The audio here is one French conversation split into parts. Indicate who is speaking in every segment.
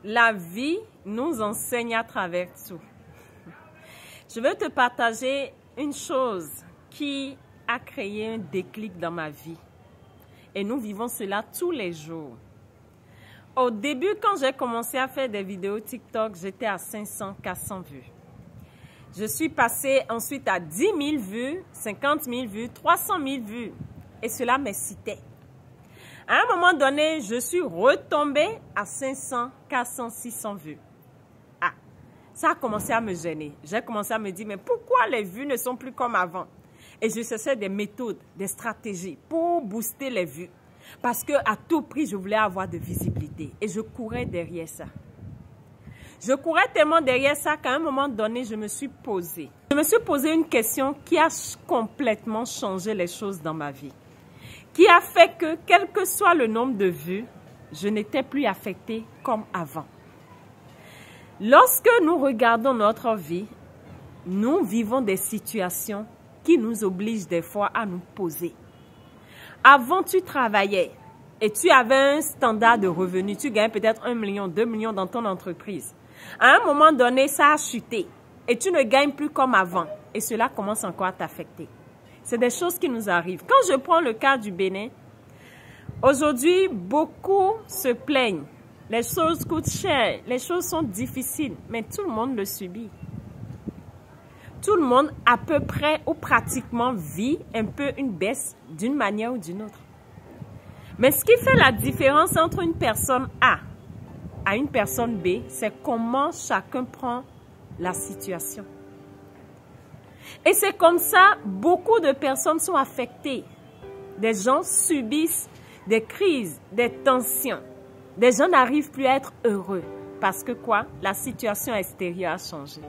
Speaker 1: La vie nous enseigne à travers tout. Je veux te partager une chose qui a créé un déclic dans ma vie. Et nous vivons cela tous les jours. Au début, quand j'ai commencé à faire des vidéos TikTok, j'étais à 500, 400 vues. Je suis passée ensuite à 10 000 vues, 50 000 vues, 300 000 vues. Et cela m'excitait. À un moment donné, je suis retombée à 500, 400, 600 vues. Ah, ça a commencé à me gêner. J'ai commencé à me dire, mais pourquoi les vues ne sont plus comme avant? Et je cherchais des méthodes, des stratégies pour booster les vues. Parce qu'à tout prix, je voulais avoir de visibilité. Et je courais derrière ça. Je courais tellement derrière ça qu'à un moment donné, je me suis posée. Je me suis posé une question qui a complètement changé les choses dans ma vie. Qui a fait que, quel que soit le nombre de vues, je n'étais plus affectée comme avant. Lorsque nous regardons notre vie, nous vivons des situations qui nous obligent des fois à nous poser. Avant, tu travaillais et tu avais un standard de revenus. Tu gagnais peut-être 1 million, 2 millions dans ton entreprise. À un moment donné, ça a chuté et tu ne gagnes plus comme avant. Et cela commence encore à t'affecter. C'est des choses qui nous arrivent. Quand je prends le cas du Bénin, aujourd'hui, beaucoup se plaignent. Les choses coûtent cher, les choses sont difficiles, mais tout le monde le subit. Tout le monde, à peu près ou pratiquement, vit un peu une baisse d'une manière ou d'une autre. Mais ce qui fait la différence entre une personne A à une personne B, c'est comment chacun prend la situation. Et c'est comme ça, beaucoup de personnes sont affectées. Des gens subissent des crises, des tensions. Des gens n'arrivent plus à être heureux. Parce que quoi? La situation extérieure a changé.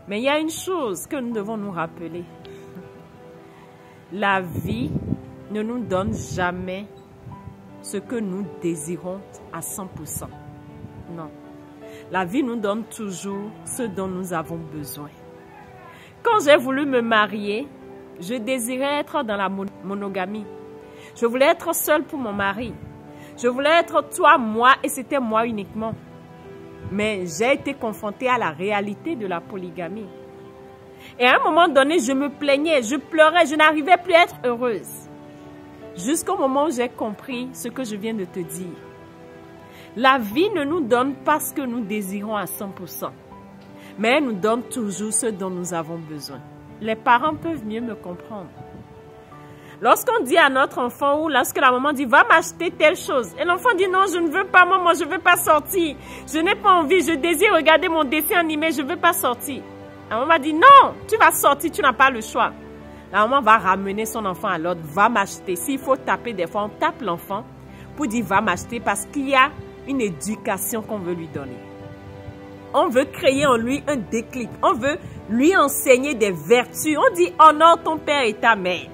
Speaker 1: Mais il y a une chose que nous devons nous rappeler. La vie ne nous donne jamais ce que nous désirons à 100%. Non. La vie nous donne toujours ce dont nous avons besoin. Quand j'ai voulu me marier, je désirais être dans la monogamie. Je voulais être seule pour mon mari. Je voulais être toi, moi et c'était moi uniquement. Mais j'ai été confrontée à la réalité de la polygamie. Et à un moment donné, je me plaignais, je pleurais, je n'arrivais plus à être heureuse. Jusqu'au moment où j'ai compris ce que je viens de te dire. La vie ne nous donne pas ce que nous désirons à 100%. Mais elle nous donne toujours ce dont nous avons besoin. Les parents peuvent mieux me comprendre. Lorsqu'on dit à notre enfant ou lorsque la maman dit « va m'acheter telle chose » et l'enfant dit « non, je ne veux pas, maman, je ne veux pas sortir. Je n'ai pas envie, je désire regarder mon dessin animé, je ne veux pas sortir. » La maman dit « non, tu vas sortir, tu n'as pas le choix. » La maman va ramener son enfant à l'ordre « va m'acheter ». S'il faut taper des fois, on tape l'enfant pour dire « va m'acheter » parce qu'il y a une éducation qu'on veut lui donner. On veut créer en lui un déclic. On veut lui enseigner des vertus. On dit « honore ton père et ta mère ».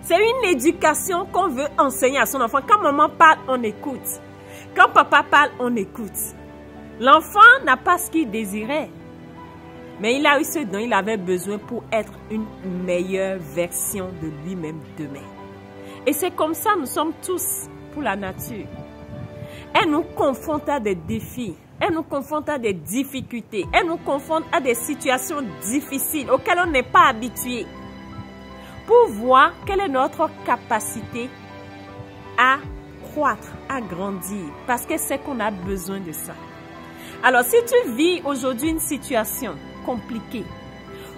Speaker 1: C'est une éducation qu'on veut enseigner à son enfant. Quand maman parle, on écoute. Quand papa parle, on écoute. L'enfant n'a pas ce qu'il désirait. Mais il a eu ce dont il avait besoin pour être une meilleure version de lui-même demain. Et c'est comme ça nous sommes tous pour la nature. Elle nous confronte à des défis. Elle nous confronte à des difficultés. Elle nous confronte à des situations difficiles auxquelles on n'est pas habitué. Pour voir quelle est notre capacité à croître, à grandir. Parce que c'est qu'on a besoin de ça. Alors, si tu vis aujourd'hui une situation compliquée,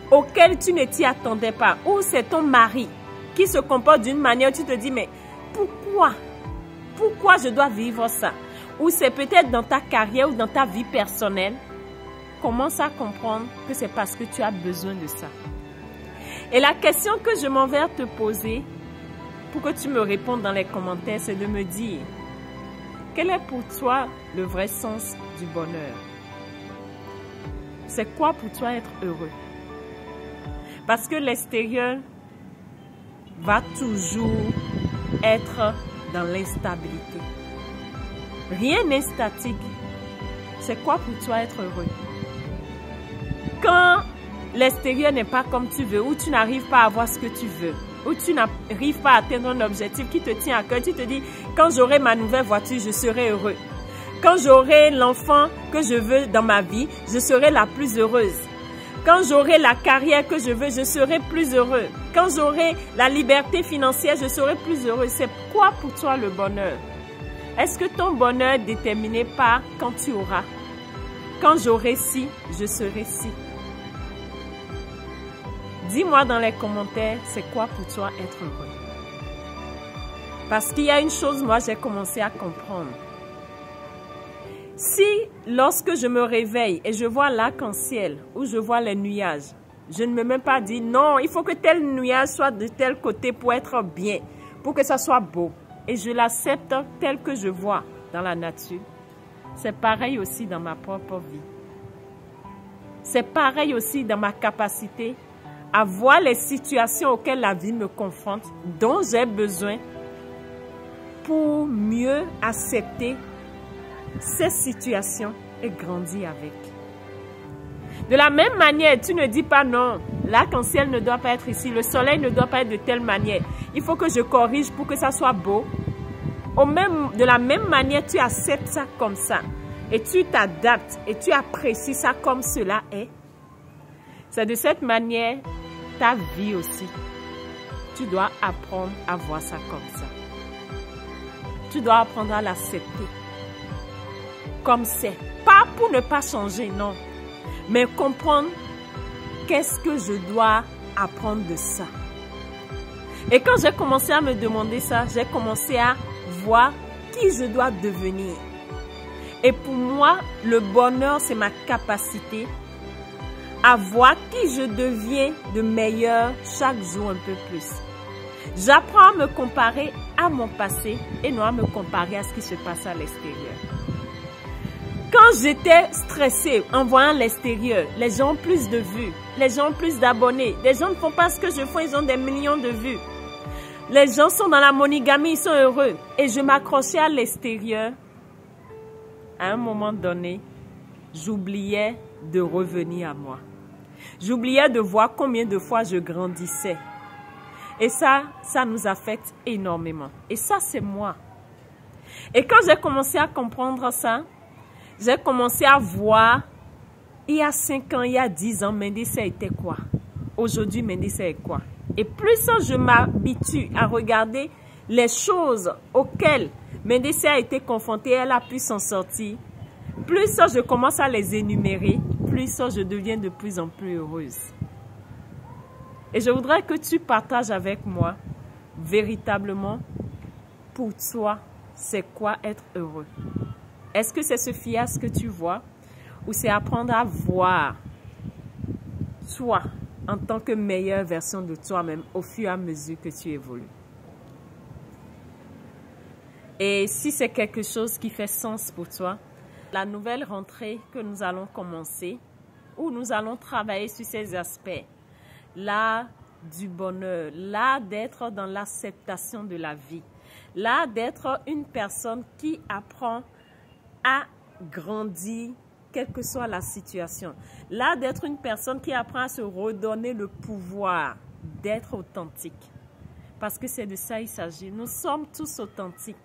Speaker 1: auquel tu ne t'y attendais pas, ou c'est ton mari qui se comporte d'une manière où tu te dis, mais pourquoi? Pourquoi je dois vivre ça? Ou c'est peut-être dans ta carrière ou dans ta vie personnelle, commence à comprendre que c'est parce que tu as besoin de ça. Et la question que je m'en vais te poser, pour que tu me répondes dans les commentaires, c'est de me dire, quel est pour toi le vrai sens du bonheur? C'est quoi pour toi être heureux? Parce que l'extérieur va toujours être dans l'instabilité. Rien n'est statique. C'est quoi pour toi être heureux? Quand l'extérieur n'est pas comme tu veux, ou tu n'arrives pas à avoir ce que tu veux, ou tu n'arrives pas à atteindre un objectif qui te tient à cœur, tu te dis, quand j'aurai ma nouvelle voiture, je serai heureux. Quand j'aurai l'enfant que je veux dans ma vie, je serai la plus heureuse. Quand j'aurai la carrière que je veux, je serai plus heureux. Quand j'aurai la liberté financière, je serai plus heureux. C'est quoi pour toi le bonheur? Est-ce que ton bonheur est déterminé par quand tu auras? Quand j'aurai ci, je serai ci. Dis-moi dans les commentaires, c'est quoi pour toi être heureux? Parce qu'il y a une chose, moi, j'ai commencé à comprendre. Si, lorsque je me réveille et je vois l'arc-en-ciel ou je vois les nuages, je ne me même pas dit non, il faut que tel nuage soit de tel côté pour être bien, pour que ça soit beau. Et je l'accepte tel que je vois dans la nature. C'est pareil aussi dans ma propre vie. C'est pareil aussi dans ma capacité à voir les situations auxquelles la vie me confronte, dont j'ai besoin pour mieux accepter ces situations et grandir avec. De la même manière, tu ne dis pas non, l'arc-en-ciel ne doit pas être ici, le soleil ne doit pas être de telle manière. Il faut que je corrige pour que ça soit beau. De la même manière, tu acceptes ça comme ça. Et tu t'adaptes et tu apprécies ça comme cela est. C'est de cette manière ta vie aussi. Tu dois apprendre à voir ça comme ça. Tu dois apprendre à l'accepter comme c'est. Pas pour ne pas changer, non. Mais comprendre qu'est-ce que je dois apprendre de ça. Et quand j'ai commencé à me demander ça, j'ai commencé à voir qui je dois devenir. Et pour moi, le bonheur, c'est ma capacité à voir qui je deviens de meilleur chaque jour un peu plus. J'apprends à me comparer à mon passé et non à me comparer à ce qui se passe à l'extérieur. Quand j'étais stressée en voyant l'extérieur, les gens ont plus de vues, les gens ont plus d'abonnés, les gens ne font pas ce que je fais, ils ont des millions de vues. Les gens sont dans la monogamie, ils sont heureux. Et je m'accrochais à l'extérieur. À un moment donné, j'oubliais de revenir à moi. J'oubliais de voir combien de fois je grandissais. Et ça nous affecte énormément. Et ça, c'est moi. Et quand j'ai commencé à comprendre ça, j'ai commencé à voir, il y a 5 ans, il y a 10 ans, Mendecia était quoi? Aujourd'hui, Mendecia est quoi? Et plus je m'habitue à regarder les choses auxquelles Mendecia a été confrontée, elle a pu s'en sortir, plus je commence à les énumérer, plus je deviens de plus en plus heureuse. Et je voudrais que tu partages avec moi, véritablement, pour toi, c'est quoi être heureux? Est-ce que c'est ce fiasco que tu vois ou c'est apprendre à voir toi en tant que meilleure version de toi-même au fur et à mesure que tu évolues? Et si c'est quelque chose qui fait sens pour toi, la nouvelle rentrée que nous allons commencer, où nous allons travailler sur ces aspects, l'art du bonheur, l'art d'être dans l'acceptation de la vie, l'art d'être une personne qui apprend à grandir, quelle que soit la situation. L'art d'être une personne qui apprend à se redonner le pouvoir d'être authentique. Parce que c'est de ça il s'agit. Nous sommes tous authentiques.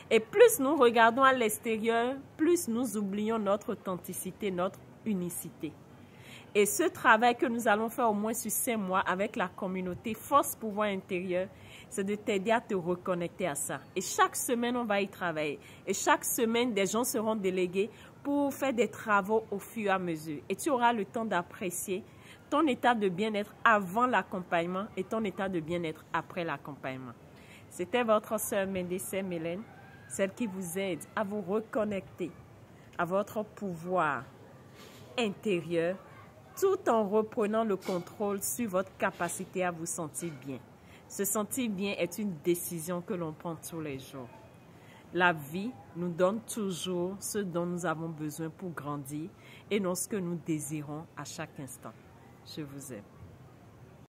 Speaker 1: Et plus nous regardons à l'extérieur, plus nous oublions notre authenticité, notre unicité. Et ce travail que nous allons faire au moins sur 5 mois avec la communauté Force Pouvoir Intérieur, c'est de t'aider à te reconnecter à ça. Et chaque semaine, on va y travailler. Et chaque semaine, des gens seront délégués pour faire des travaux au fur et à mesure. Et tu auras le temps d'apprécier ton état de bien-être avant l'accompagnement et ton état de bien-être après l'accompagnement. C'était votre sœur Mendecia Mélène, celle qui vous aide à vous reconnecter à votre pouvoir intérieur tout en reprenant le contrôle sur votre capacité à vous sentir bien. Se sentir bien est une décision que l'on prend tous les jours. La vie nous donne toujours ce dont nous avons besoin pour grandir et non ce que nous désirons à chaque instant. Je vous aime.